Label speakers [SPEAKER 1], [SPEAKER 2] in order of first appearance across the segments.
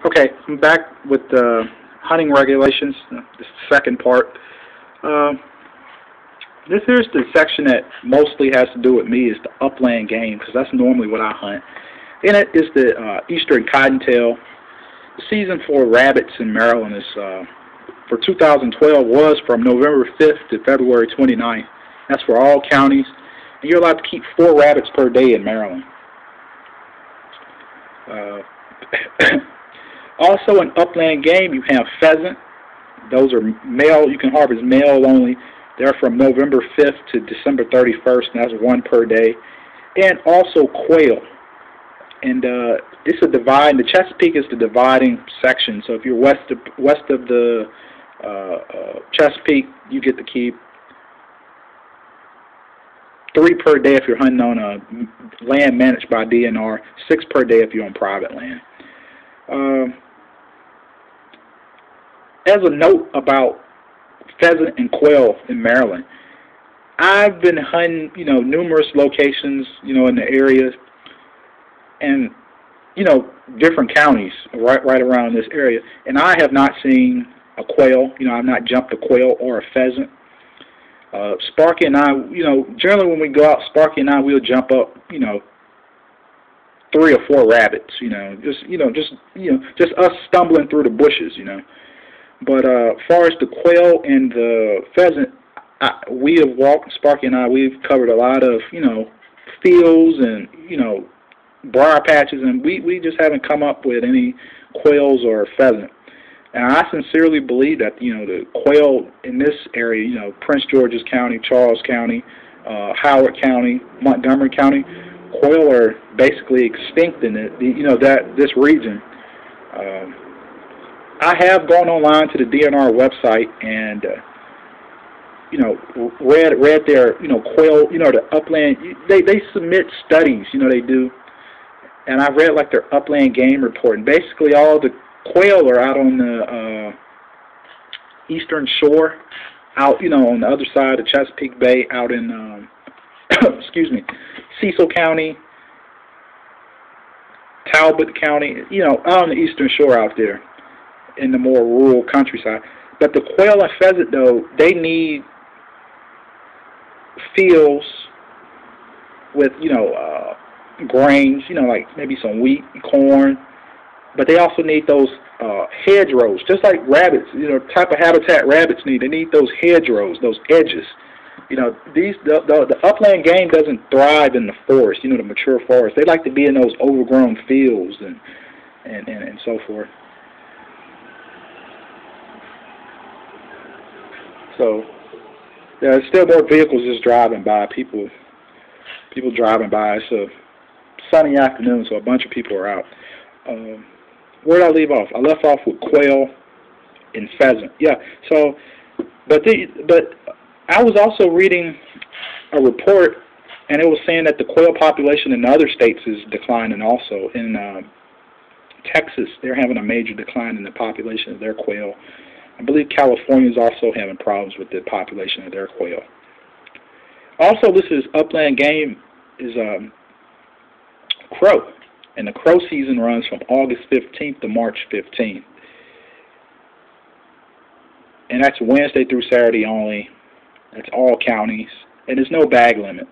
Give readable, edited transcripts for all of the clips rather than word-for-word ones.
[SPEAKER 1] Okay, I'm back with the hunting regulations, the second part. Uh, this here's the section that mostly has to do with me is the upland game, because that's normally what I hunt. In it is the eastern cottontail. The season for rabbits in Maryland is for 2012 was from November 5th to February 29th. That's for all counties, and you're allowed to keep 4 rabbits per day in Maryland. Uh, Also, in upland game, you have pheasant. Those are male. You can harvest male only. They're from November 5th to December 31st, and that's 1 per day. And also quail. And it's a divide. The Chesapeake is the dividing section. So if you're west of the Chesapeake, you get to keep 3 per day if you're hunting on a land managed by DNR, 6 per day if you're on private land. As a note about pheasant and quail in Maryland, I've been hunting, numerous locations, in the area, and, different counties right around this area, and I have not seen a quail. I've not jumped a quail or a pheasant. Sparky and I, generally when we go out, Sparky and I will jump up, 3 or 4 rabbits, just us stumbling through the bushes, But as far as the quail and the pheasant, we have walked, Sparky and I, we've covered a lot of, fields and, briar patches, and we just haven't come up with any quails or pheasant. And I sincerely believe that, the quail in this area, Prince George's County, Charles County, Howard County, Montgomery County, quail are basically extinct in this region. I have gone online to the DNR website and read their quail, the upland. They submit studies, they do, and I've read like their upland game report. And basically, all the quail are out on the eastern shore, out on the other side of Chesapeake Bay, out in excuse me, Cecil County, Talbot County, out on the eastern shore out there, in the more rural countryside. But the quail and pheasant, though, they need fields with, grains, like maybe some wheat, corn. But they also need those hedgerows, just like rabbits, type of habitat rabbits need. They need those hedgerows, those edges. The upland game doesn't thrive in the forest, the mature forest. They like to be in those overgrown fields and so forth. So there's still more vehicles just driving by. People driving by. It's a sunny afternoon, so a bunch of people are out. Where did I leave off? I left off with quail and pheasant. Yeah. So, but I was also reading a report, and it was saying that the quail population in other states is declining also. In Texas, they're having a major decline in the population of their quail. I believe California is also having problems with the population of their quail. Also, this is upland game is crow, and the crow season runs from August 15th to March 15th. And that's Wednesday through Saturday only. That's all counties, and there's no bag limit.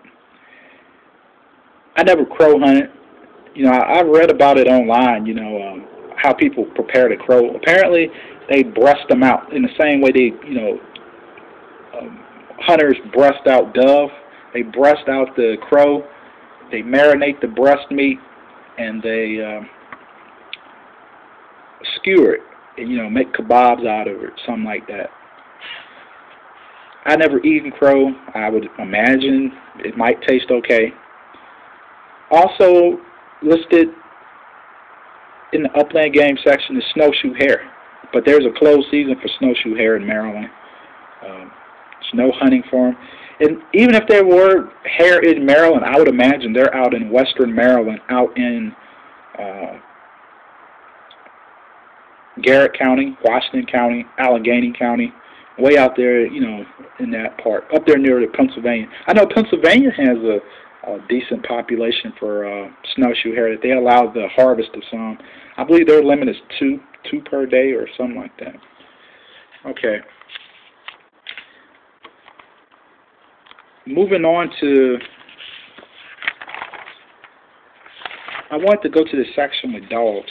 [SPEAKER 1] I never crow hunted. I've read about it online, how people prepare the crow. Apparently, they breast them out in the same way they, hunters breast out dove. They breast out the crow. They marinate the breast meat, and they skewer it, and, make kebabs out of it, something like that. I never eaten crow. I would imagine it might taste okay. Also listed in the upland game section is snowshoe hare. But there's a closed season for snowshoe hare in Maryland. There's no hunting for them. And even if there were hare in Maryland, I would imagine they're out in western Maryland, out in Garrett County, Washington County, Allegheny County, way out there, in that part, up there near the Pennsylvania. I know Pennsylvania has a decent population for snowshoe hare that they allow the harvest of some. I believe their limit is two per day or something like that. Okay. Moving on to, I want to go to the section with dogs.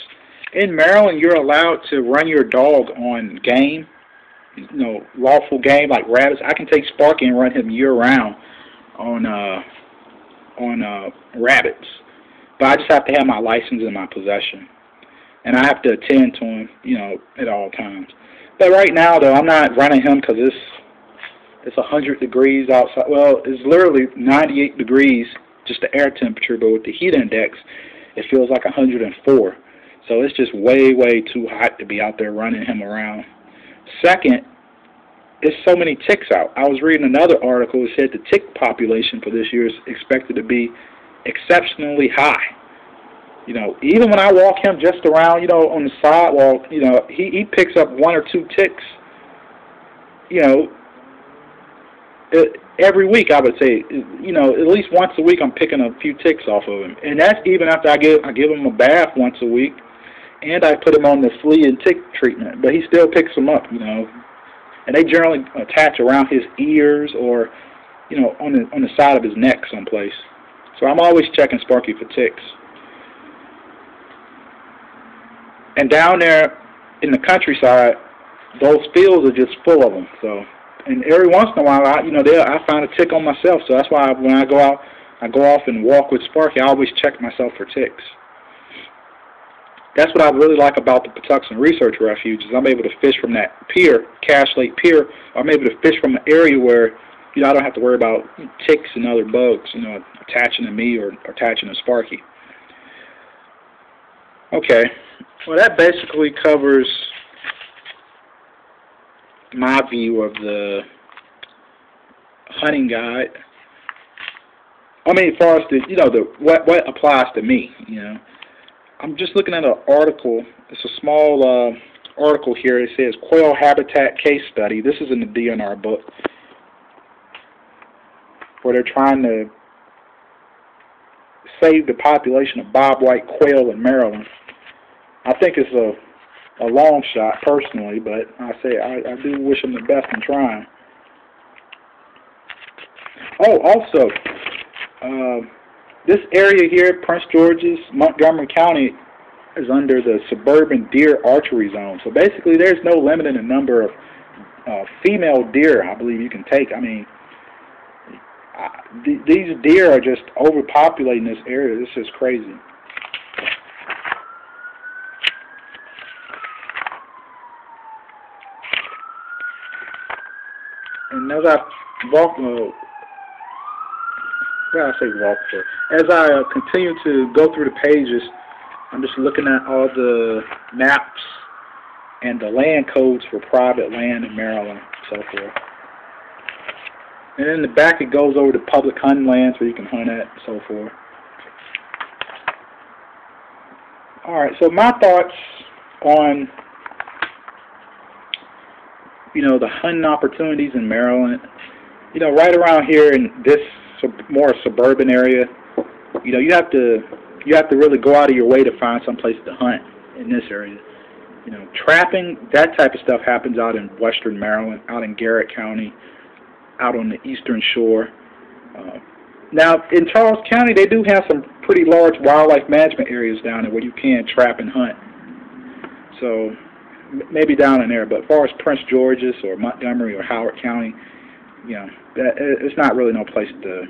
[SPEAKER 1] In Maryland, you're allowed to run your dog on game, lawful game like rabbits. I can take Sparky and run him year-round on rabbits, but I just have to have my license in my possession, and I have to attend to him, at all times. But right now, though, I'm not running him because it's 100 degrees outside. Well, it's literally 98 degrees, just the air temperature, but with the heat index, it feels like 104. So it's just way, way too hot to be out there running him around. Second, there's so many ticks out. I was reading another article that said the tick population for this year is expected to be exceptionally high. Even when I walk him just around, on the sidewalk, he picks up 1 or 2 ticks, every week. I would say, at least once a week I'm picking a few ticks off of him. And that's even after I give him a bath once a week, and I put him on the flea and tick treatment. But he still picks them up, And they generally attach around his ears or, on the side of his neck someplace. So I'm always checking Sparky for ticks. And down there in the countryside, those fields are just full of them. So, and every once in a while, I find a tick on myself. So that's why when I go out, I go off and walk with Sparky. I always check myself for ticks. That's what I really like about the Patuxent Research Refuge is I'm able to fish from that pier, Cache Lake Pier. I'm able to fish from an area where, I don't have to worry about ticks and other bugs, attaching to me or attaching to Sparky. Okay, well that basically covers my view of the hunting guide. I mean, as far as what applies to me, I'm just looking at an article. It's a small article here. It says Quail Habitat Case Study. This is in the DNR book, where they're trying to save the population of bobwhite quail in Maryland. I think it's a long shot, personally, but I do wish them the best in trying. Oh, also, this area here, Prince George's, Montgomery County, is under the suburban deer archery zone. So basically, there's no limit in the number of female deer I believe you can take. I mean, these deer are just overpopulating this area. This is crazy. And as I as I continue to go through the pages, I'm just looking at all the maps and the land codes for private land in Maryland, and so forth. And in the back it goes over to public hunting lands where you can hunt at, and so forth. Alright, so my thoughts on the hunting opportunities in Maryland. Right around here in this more suburban area, you have to really go out of your way to find some place to hunt in this area. Trapping, that type of stuff happens out in western Maryland, out in Garrett County, out on the eastern shore. Now, in Charles County, they do have some pretty large wildlife management areas down there where you can trap and hunt. So maybe down in there, but as far as Prince George's or Montgomery or Howard County, it's not really no place to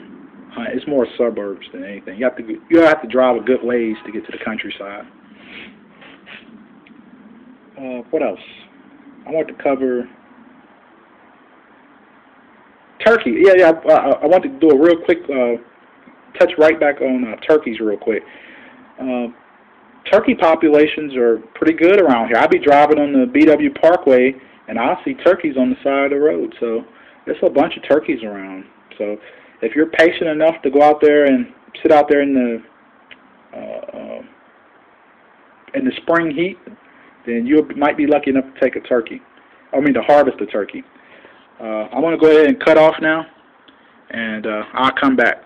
[SPEAKER 1] hunt. It's more suburbs than anything. You have to drive a good ways to get to the countryside. What else? I want to cover turkey. I want to do a real quick touch right back on turkeys real quick. Turkey populations are pretty good around here. I'll be driving on the BW Parkway, and I'll see turkeys on the side of the road. So there's a bunch of turkeys around. So if you're patient enough to go out there and sit out there in the spring heat, then you might be lucky enough to take a turkey. To harvest a turkey. I'm going to go ahead and cut off now, and I'll come back.